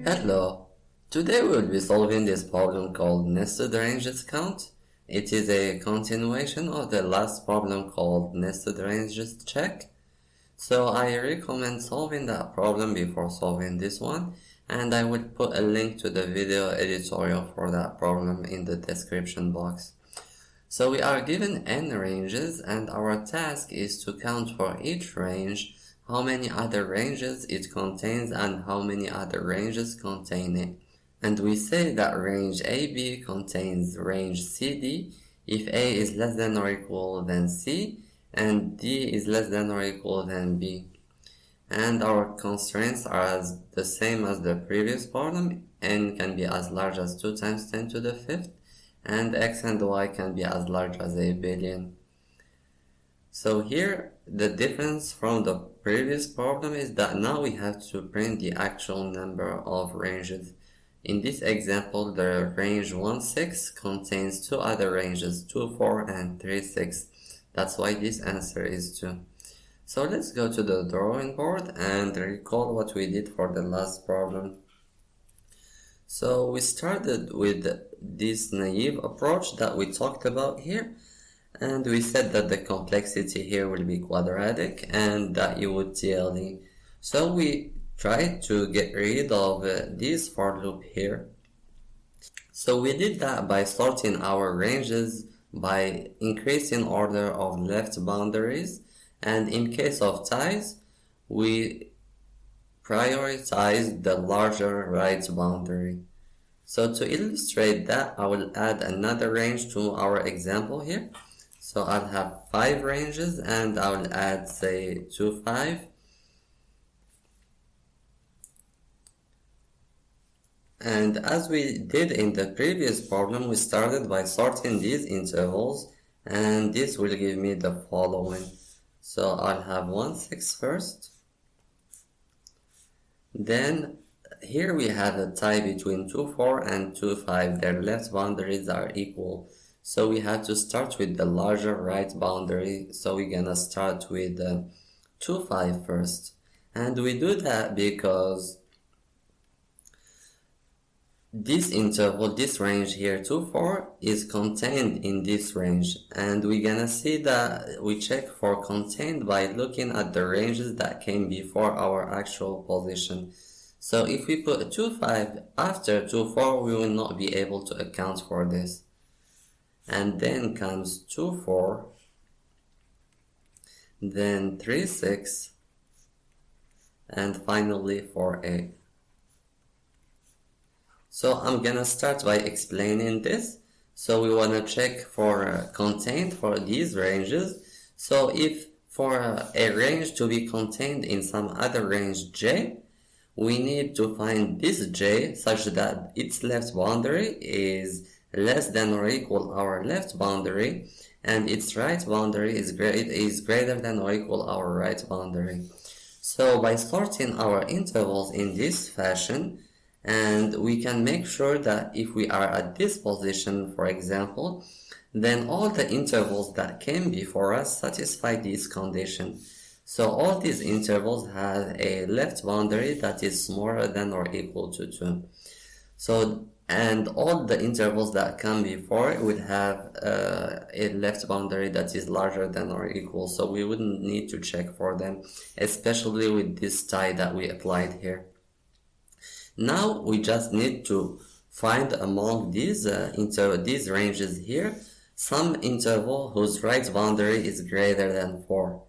Hello, today we will be solving this problem called nested ranges count. It is a continuation of the last problem called nested ranges check. So I recommend solving that problem before solving this one, and I will put a link to the video editorial for that problem in the description box. So we are given n ranges, and our task is to count for each range how many other ranges it contains and how many other ranges contain it. And we say that range AB contains range CD if A is less than or equal than C and D is less than or equal than B. And our constraints are the same as the previous problem. N can be as large as 2 times 10 to the 5th, and X and Y can be as large as a billion. So here, the difference from the previous problem is that now we have to print the actual number of ranges. In this example, the range 1, 6 contains two other ranges, 2, 4 and 3, 6. That's why this answer is 2. So let's go to the drawing board and recall what we did for the last problem. So we started with this naive approach that we talked about here. And we said that the complexity here will be quadratic and that you would TLE. So we tried to get rid of this for loop here. So we did that by sorting our ranges by increasing order of left boundaries, and in case of ties, we prioritize the larger right boundary. So to illustrate that, I will add another range to our example here. So I'll have 5 ranges and I'll add, say, 2, 5. And as we did in the previous problem, we started by sorting these intervals, and this will give me the following. So I'll have 1, 6 first. Then here we have a tie between 2, 4 and 2, 5. Their left boundaries are equal. So we have to start with the larger right boundary. So we're gonna start with 2, 5 first. And we do that because this interval, this range here, 2, 4, is contained in this range. And we're gonna see that we check for contained by looking at the ranges that came before our actual position. So if we put 2, 5 after 2, 4, we will not be able to account for this. And then comes 2, 4, then 3, 6, and finally 4, 8. So I'm gonna start by explaining this. So we wanna check for contained for these ranges. So if for a range to be contained in some other range J, we need to find this J such that its left boundary is less than or equal our left boundary, and its right boundary is greater than or equal our right boundary. So by sorting our intervals in this fashion, and we can make sure that if we are at this position, for example, then all the intervals that came before us satisfy this condition. So all these intervals have a left boundary that is smaller than or equal to 2. And all the intervals that come before it would have a left boundary that is larger than or equal, so we wouldn't need to check for them, especially with this tie that we applied here. Now we just need to find among these ranges here some interval whose right boundary is greater than 4.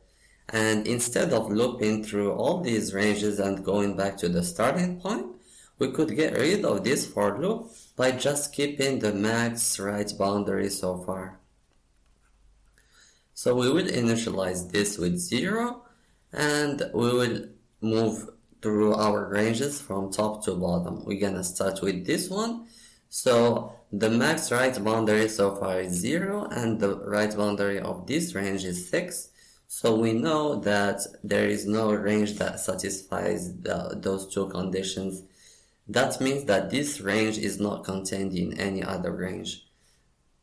And instead of looping through all these ranges and going back to the starting point, we could get rid of this for loop by just keeping the max right boundary so far. So we will initialize this with 0, and we will move through our ranges from top to bottom. We're gonna start with this one. So the max right boundary so far is 0, and the right boundary of this range is 6. So we know that there is no range that satisfies those two conditions. That means that this range is not contained in any other range.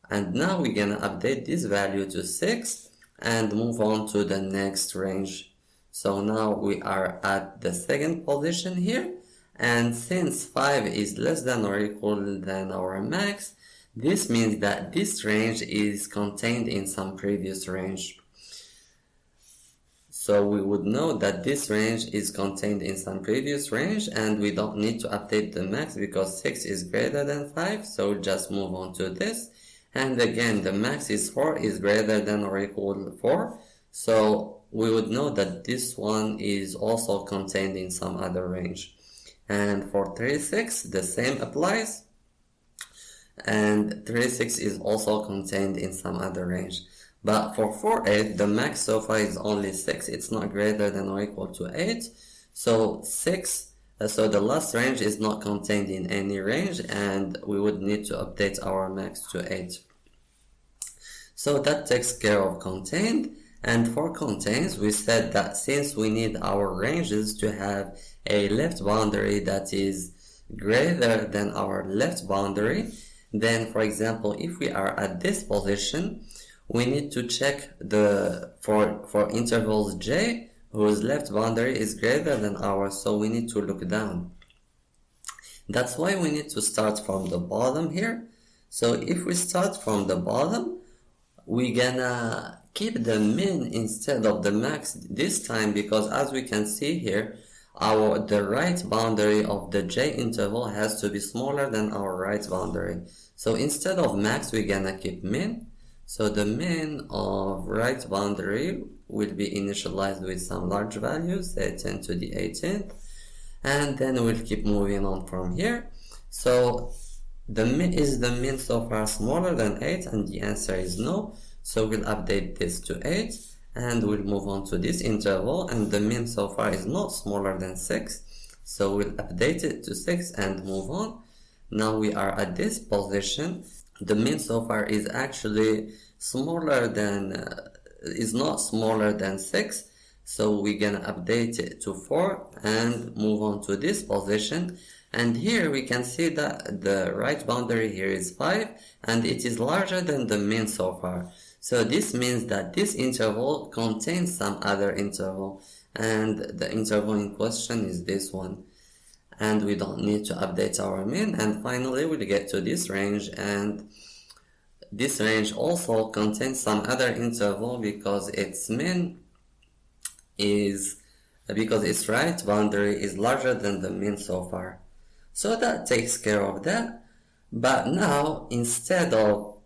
And now we're gonna update this value to 6 and move on to the next range. So now we are at the second position here, And since 5 is less than or equal than our max, this means that this range is contained in some previous range. So we would know that this range is contained in some previous range, and we don't need to update the max because 6 is greater than 5, so just move on to this. And again, the max is 4 is greater than or equal to 4, so we would know that this one is also contained in some other range. And for 36, the same applies, and 36 is also contained in some other range. But for 48, the max so far is only 6. It's not greater than or equal to 8. So 6, so the last range is not contained in any range, and we would need to update our max to 8. So that takes care of contained. And for contains, we said that since we need our ranges to have a left boundary that is greater than our left boundary, then for example, if we are at this position, we need to check for intervals j whose left boundary is greater than ours, so we need to look down. That's why we need to start from the bottom here. So if we start from the bottom, we're gonna keep the min instead of the max this time, because as we can see here, the right boundary of the j interval has to be smaller than our right boundary. So instead of max, we're gonna keep min. So the min of right boundary will be initialized with some large values, say 10 to the 18th, and then we'll keep moving on from here. So the min so far smaller than 8, and the answer is no. So we'll update this to 8, and we'll move on to this interval, and the min so far is not smaller than 6, so we'll update it to 6 and move on. Now we are at this position. The min so far is actually smaller than is not smaller than 6, so we're gonna update it to 4 and move on to this position. And here we can see that the right boundary here is 5, and it is larger than the min so far. So this means that this interval contains some other interval, and the interval in question is this one. And we don't need to update our min. And finally we'll get to this range, and this range also contains some other interval because its right boundary is larger than the min so far. So that takes care of that. But now, instead of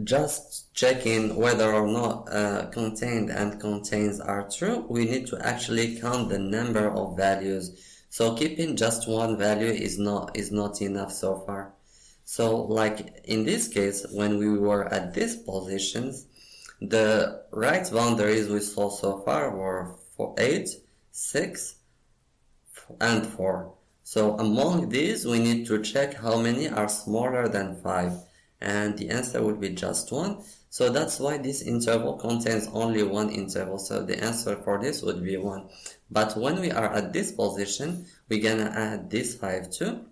just checking whether or not contained and contains are true, we need to actually count the number of values. So keeping just one value is not enough so far. So like in this case, when we were at these positions, the right boundaries we saw so far were 8, 6, and 4. So among these, we need to check how many are smaller than 5, and the answer would be just 1. So that's why this interval contains only one interval, so the answer for this would be 1. But when we are at this position, we're gonna add this 5 too.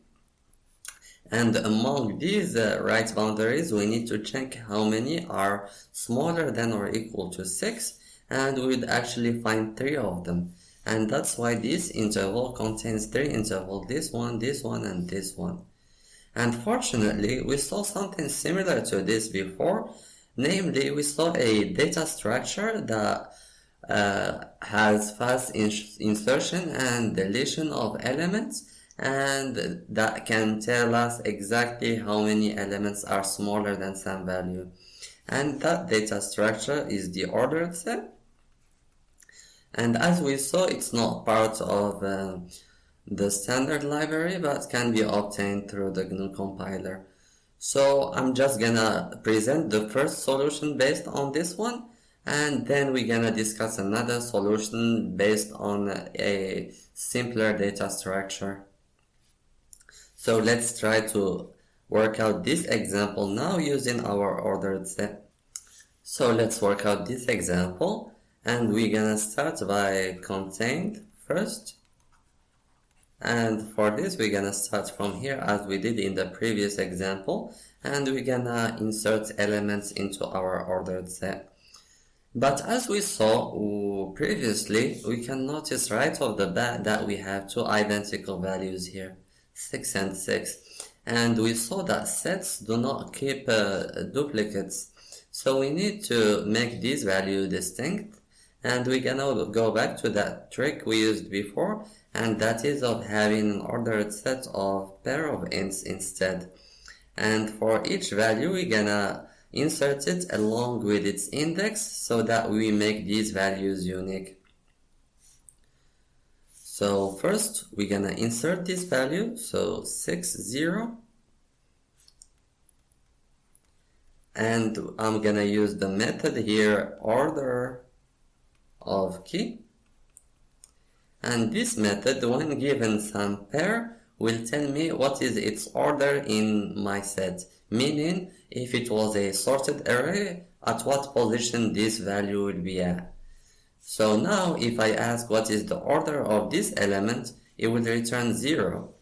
And among these right boundaries, we need to check how many are smaller than or equal to 6, and we would actually find 3 of them. And that's why this interval contains 3 intervals, this one, and this one. And fortunately, we saw something similar to this before. Namely, we saw a data structure that has fast insertion and deletion of elements, and that can tell us exactly how many elements are smaller than some value. And that data structure is the ordered set. And as we saw, it's not part of the standard library, but can be obtained through the GNU compiler. So I'm just gonna present the first solution based on this one, and then we're gonna discuss another solution based on a simpler data structure. So let's try to work out this example now using our ordered set. So let's work out this example, and we're gonna start by contained first. And for this, we're gonna start from here as we did in the previous example, and we're gonna insert elements into our ordered set. But as we saw previously, we can notice right off the bat that we have two identical values here. 6 and 6. And we saw that sets do not keep duplicates. So we need to make this value distinct. And we're gonna go back to that trick we used before, and that is of having an ordered set of pair of ints instead. And for each value, we're gonna insert it along with its index so that we make these values unique. So first, we're gonna insert this value, so 6, 0. And I'm gonna use the method here, order of key. And this method, when given some pair, will tell me what is its order in my set. Meaning, if it was a sorted array, at what position this value will be at. So now, if I ask what is the order of this element, it will return 0.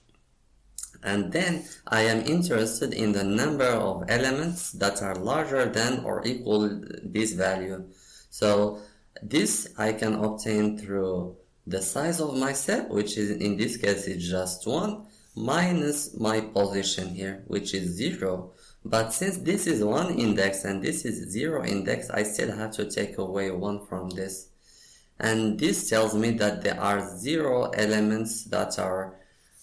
And then I am interested in the number of elements that are larger than or equal this value. So this I can obtain through the size of my set, which is in this case is just 1, minus my position here, which is 0. But since this is 1 index and this is 0 index, I still have to take away 1 from this. And this tells me that there are 0 elements that are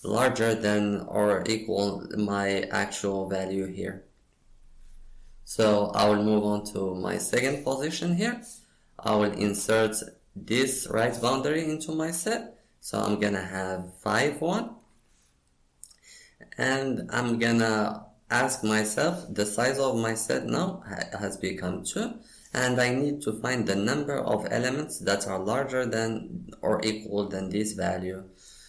larger than or equal my actual value here. So I will move on to my second position here. I will insert this right boundary into my set. So I'm gonna have 5, 1. And I'm gonna ask myself, the size of my set now has become 2. And I need to find the number of elements that are larger than or equal than this value.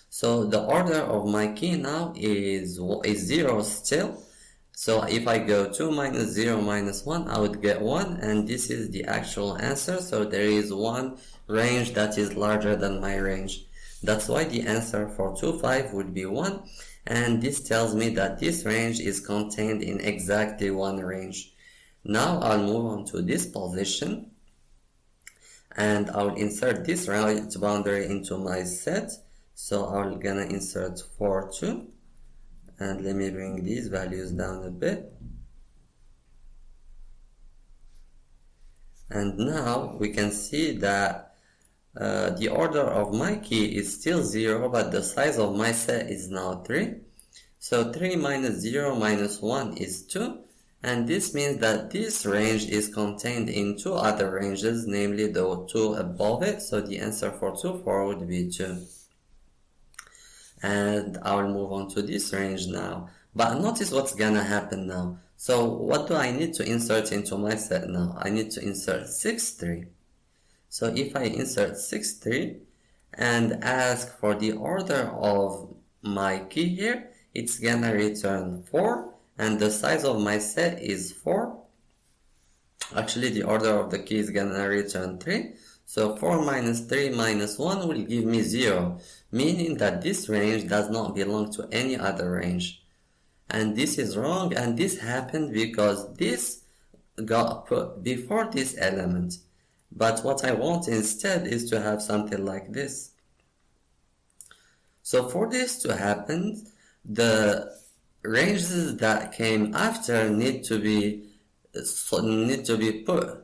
So the order of my key now is 0 still. So if I go 2 minus 0 minus 1, I would get 1, and this is the actual answer. So there is one range that is larger than my range. That's why the answer for 2, 5 would be 1, and this tells me that this range is contained in exactly one range. Now I'll move on to this position, and I'll insert this right boundary into my set. So I'm gonna insert 4, 2, and let me bring these values down a bit. And now we can see that the order of my key is still 0, but the size of my set is now 3. So 3 minus 0 minus 1 is 2, and this means that this range is contained in 2 other ranges, namely the 2 above it. So the answer for 2, 4 would be 2. And I will move on to this range now. But notice what's gonna happen now. So what do I need to insert into my set now? I need to insert 6, 3. So if I insert 6, 3 and ask for the order of my key here, it's gonna return 4, and the size of my set is 4. Actually, the order of the key is gonna return 3. So 4 minus 3 minus 1 will give me 0, meaning that this range does not belong to any other range. And this is wrong, and this happened because this got put before this element. But what I want instead is to have something like this. So for this to happen, the ranges that came after need to be put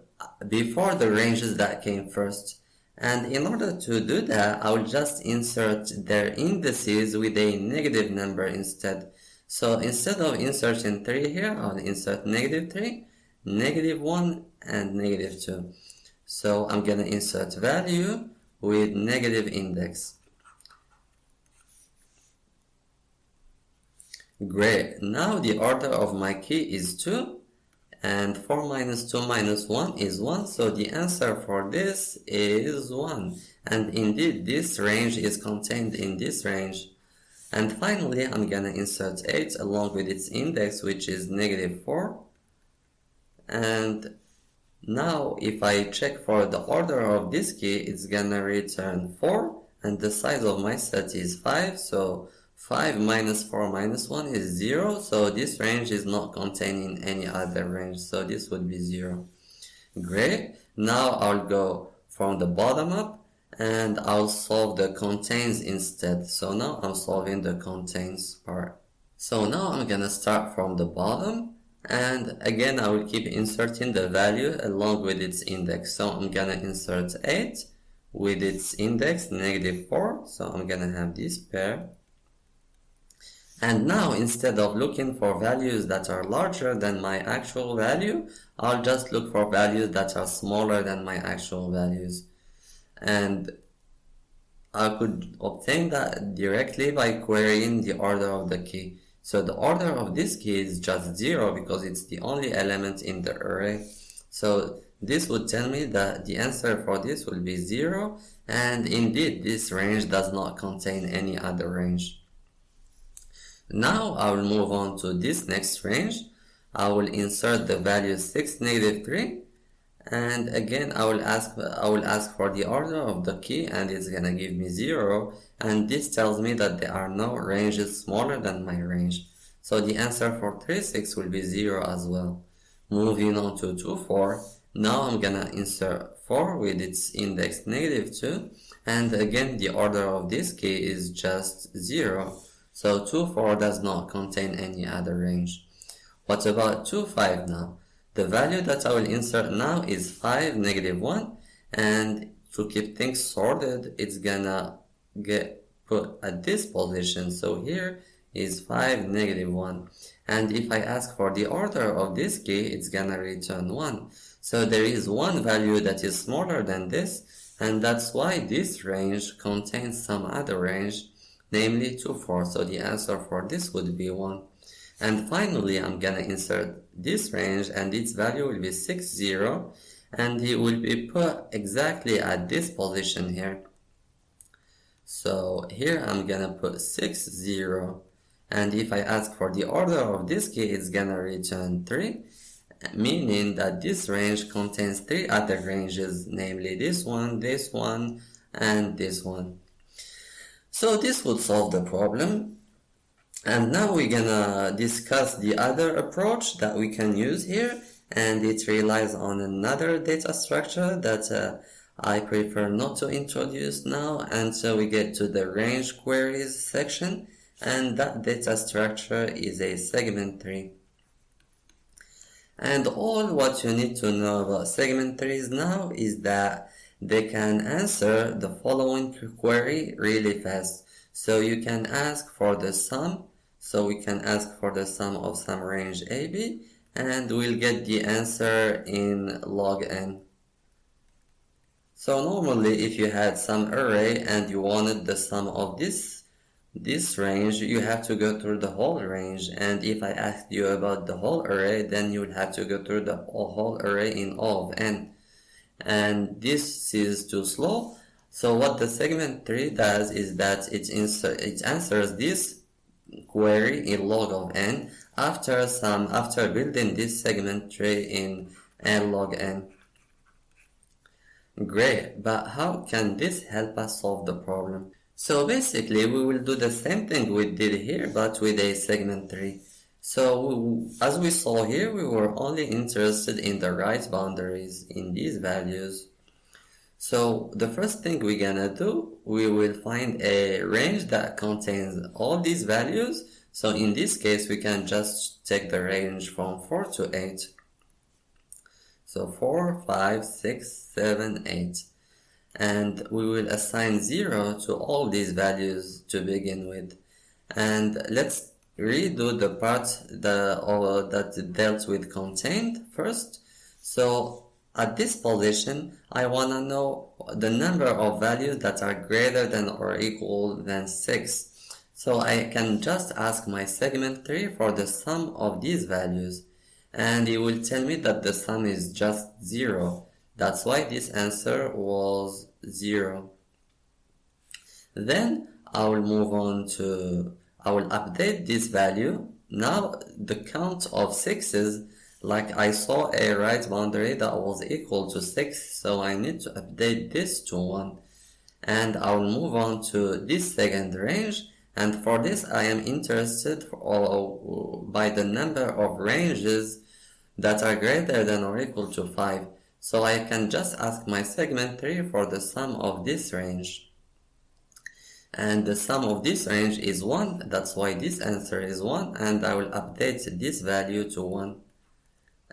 before the ranges that came first. And in order to do that, I will just insert their indices with a negative number instead. So instead of inserting 3 here, I'll insert -3, -1, and -2. So I'm gonna insert value with negative index. Great, now the order of my key is 2, and 4 minus 2 minus 1 is 1, so the answer for this is 1. And indeed, this range is contained in this range. And finally, I'm gonna insert 8 along with its index, which is -4. And now, if I check for the order of this key, it's gonna return 4, and the size of my set is 5, so 5 minus 4 minus 1 is 0, so this range is not containing any other range, so this would be 0. Great, now I'll go from the bottom up and I'll solve the contains instead. So now I'm solving the contains part. So now I'm gonna start from the bottom, and again I will keep inserting the value along with its index. So I'm gonna insert 8 with its index -4, so I'm gonna have this pair. And now instead of looking for values that are larger than my actual value, I'll just look for values that are smaller than my actual values. And I could obtain that directly by querying the order of the key. So the order of this key is just 0 because it's the only element in the array. So this would tell me that the answer for this will be 0, and indeed this range does not contain any other range. Now I will move on to this next range. I will insert the value 6, -3, and again I will ask for the order of the key, and it's gonna give me 0, and this tells me that there are no ranges smaller than my range. So the answer for 3, 6 will be 0 as well. Moving on to 2, 4. Now I'm gonna insert 4 with its index -2, and again the order of this key is just 0. So 2, 4 does not contain any other range. What about 2, 5 now? The value that I will insert now is 5, -1, and to keep things sorted, it's gonna get put at this position. So here is 5, -1. And if I ask for the order of this key, it's gonna return 1. So there is one value that is smaller than this, and that's why this range contains some other range, namely 2, 4. So the answer for this would be 1. And finally, I'm gonna insert this range, and its value will be 6, 0, and it will be put exactly at this position here. So here I'm gonna put 6, 0, and if I ask for the order of this key, it's gonna return 3, meaning that this range contains 3 other ranges, namely this one, and this one. So this would solve the problem. And now we're gonna discuss the other approach that we can use here, and it relies on another data structure that I prefer not to introduce now until we get to the range queries section, and that data structure is a segment tree. And all what you need to know about segment trees now is that they can answer the following query really fast. So you can ask for the sum. So we can ask for the sum of some range AB, and we'll get the answer in log n. So normally if you had some array and you wanted the sum of this range, you have to go through the whole range, and if I asked you about the whole array, then you would have to go through the whole array in O of n, and this is too slow. So what the segment tree does is that it answers this query in log of n after building this segment tree in n log n. Great, but how can this help us solve the problem? So basically we will do the same thing we did here, but with a segment tree. So as we saw here, we were only interested in the right boundaries in these values. So the first thing we're gonna do, we will find a range that contains all these values. So in this case, we can just take the range from 4 to 8. So 4, 5, 6, 7, 8. And we will assign 0 to all these values to begin with. And let's redo the part that dealt with contained first. So at this position, I want to know the number of values that are greater than or equal than 6. So I can just ask my segment tree for the sum of these values, and it will tell me that the sum is just 0. That's why this answer was 0. Then I will update this value. Now the count of 6's, like I saw a right boundary that was equal to 6, so I need to update this to 1. And I'll move on to this second range, and for this I am interested by the number of ranges that are greater than or equal to 5. So I can just ask my segment 3 for the sum of this range. And the sum of this range is 1, that's why this answer is 1, and I will update this value to 1.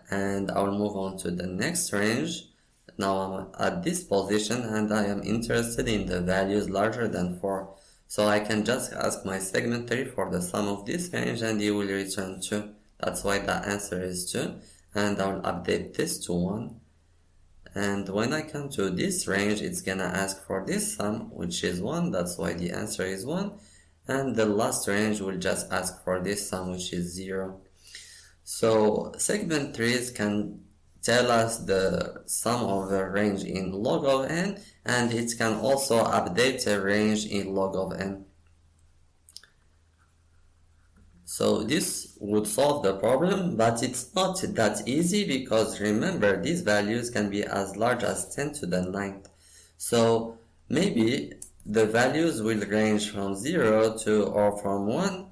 And I will move on to the next range. Now I'm at this position and I am interested in the values larger than 4. So I can just ask my segment 3 for the sum of this range and it will return 2. That's why the answer is 2. And I will update this to 1. And when I come to this range, it's gonna ask for this sum, which is 1. That's why the answer is 1. And the last range will just ask for this sum, which is 0. So segment trees can tell us the sum of a range in log of n, and it can also update a range in log of n. So this would solve the problem, but it's not that easy because remember these values can be as large as 10 to the 9th. So maybe the values will range from 0 to or from 1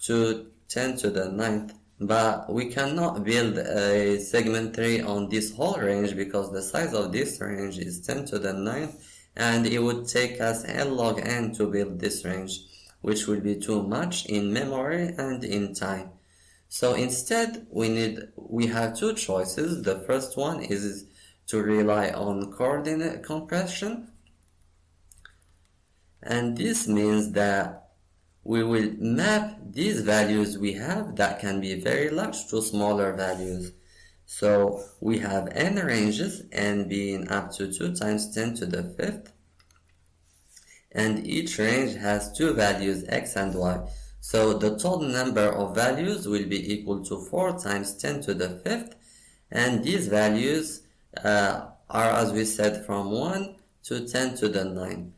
to 10 to the 9th. But we cannot build a segment tree on this whole range because the size of this range is 10 to the 9th and it would take us n log n to build this range, which will be too much in memory and in time. So instead we have two choices. The first one is to rely on coordinate compression, and this means that we will map these values we have that can be very large to smaller values. So we have n ranges, n being up to 2 times 10 to the 5th. And each range has two values, x and y. So the total number of values will be equal to 4 times 10 to the 5th. And these values are, as we said, from 1 to 10 to the 9.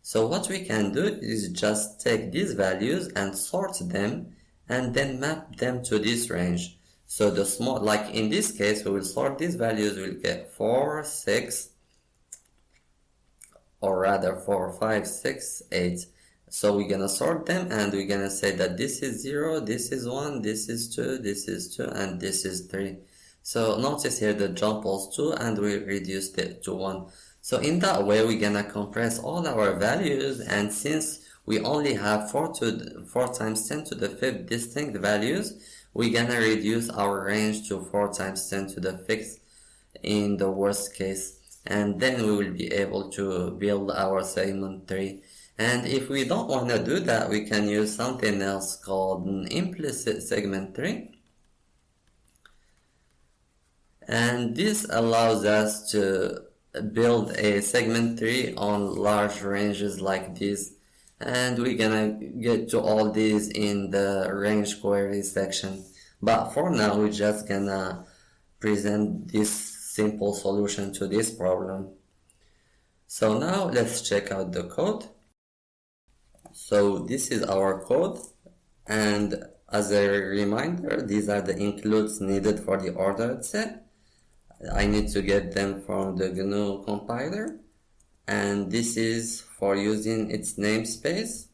So what we can do is just take these values and sort them and then map them to this range. So the small, like in this case, we will sort these values, we'll get 4, 6, or rather 4, 5, 6, 8. So we're gonna sort them and we're gonna say that this is 0, this is 1, this is 2, this is 2, and this is 3. So notice here the jump was 2 and we reduced it to 1. So in that way, we're gonna compress all our values, and since we only have 4 times 10 to the 5th distinct values, we're gonna reduce our range to 4 times 10 to the 5th in the worst case, and then we will be able to build our segment tree. And if we don't want to do that, we can use something else called an implicit segment tree. And this allows us to build a segment tree on large ranges like this, and we're gonna get to all these in the range query section, but for now we're just gonna present this simple solution to this problem. So now let's check out the code. So this is our code, and as a reminder, these are the includes needed for the ordered set. I need to get them from the GNU compiler, and this is for using its namespace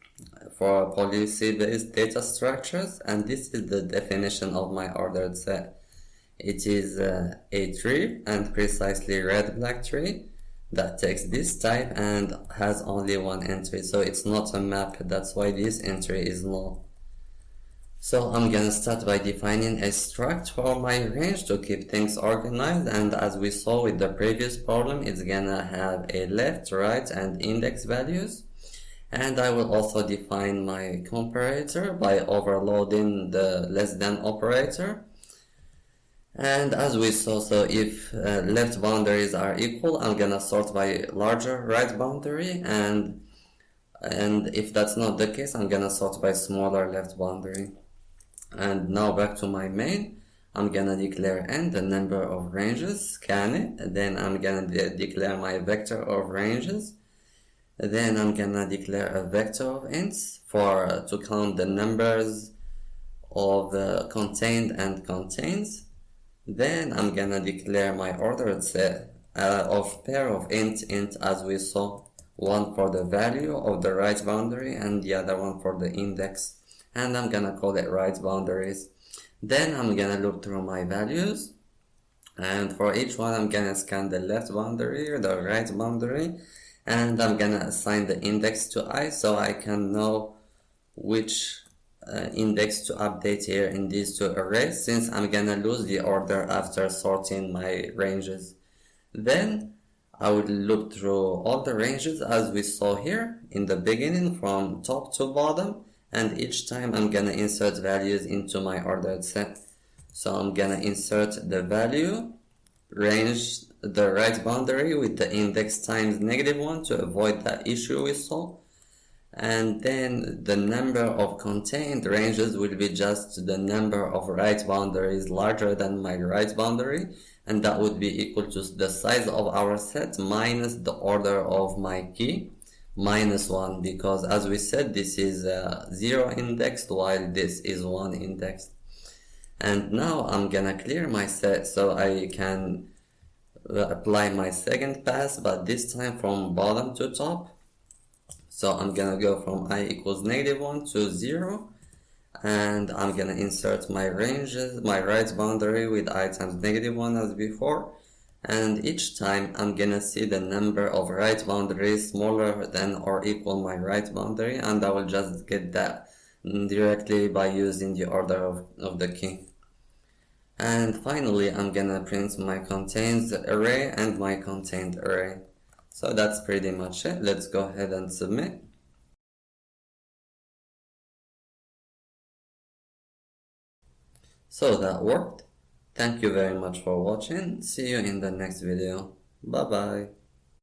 for policy-based data structures, and this is the definition of my ordered set. It is a tree, and precisely red-black tree, that takes this type and has only one entry, so it's not a map. That's why this entry is null. So I'm gonna start by defining a struct for my range to keep things organized, and as we saw with the previous problem, it's gonna have a left, right, and index values. And I will also define my comparator by overloading the less than operator. And as we saw, so if left boundaries are equal, I'm gonna sort by larger right boundary, and if that's not the case, I'm gonna sort by smaller left boundary. And now back to my main, I'm gonna declare n, the number of ranges, scan it, and then I'm gonna declare my vector of ranges. Then I'm gonna declare a vector of ints to count the numbers of contained and contains. Then I'm gonna declare my ordered set of pair of int as we saw, one for the value of the right boundary and the other one for the index, and I'm gonna call it right boundaries. Then I'm gonna look through my values And for each one, I'm gonna scan the left boundary or the right boundary, and I'm gonna assign the index to I so I can know which index to update here in these two arrays, since I'm gonna lose the order after sorting my ranges. Then I would look through all the ranges as we saw here in the beginning from top to bottom, and each time I'm gonna insert values into my ordered set. So I'm gonna insert the value, range the right boundary with the index times -1 to avoid that issue we saw. And then the number of contained ranges will be just the number of right boundaries larger than my right boundary, and that would be equal to the size of our set minus the order of my key -1, because as we said, this is 0 indexed while this is 1 indexed. And now I'm gonna clear my set so I can apply my second pass, but this time from bottom to top. So I'm gonna go from I equals -1 to 0, and I'm gonna insert my ranges, my right boundary with I times -1 as before, and each time I'm gonna see the number of right boundaries smaller than or equal my right boundary, and I will just get that directly by using the order of the key. And finally, I'm gonna print my contains array and my contained array. So that's pretty much it. Let's go ahead and submit. So that worked. Thank you very much for watching. See you in the next video. Bye bye.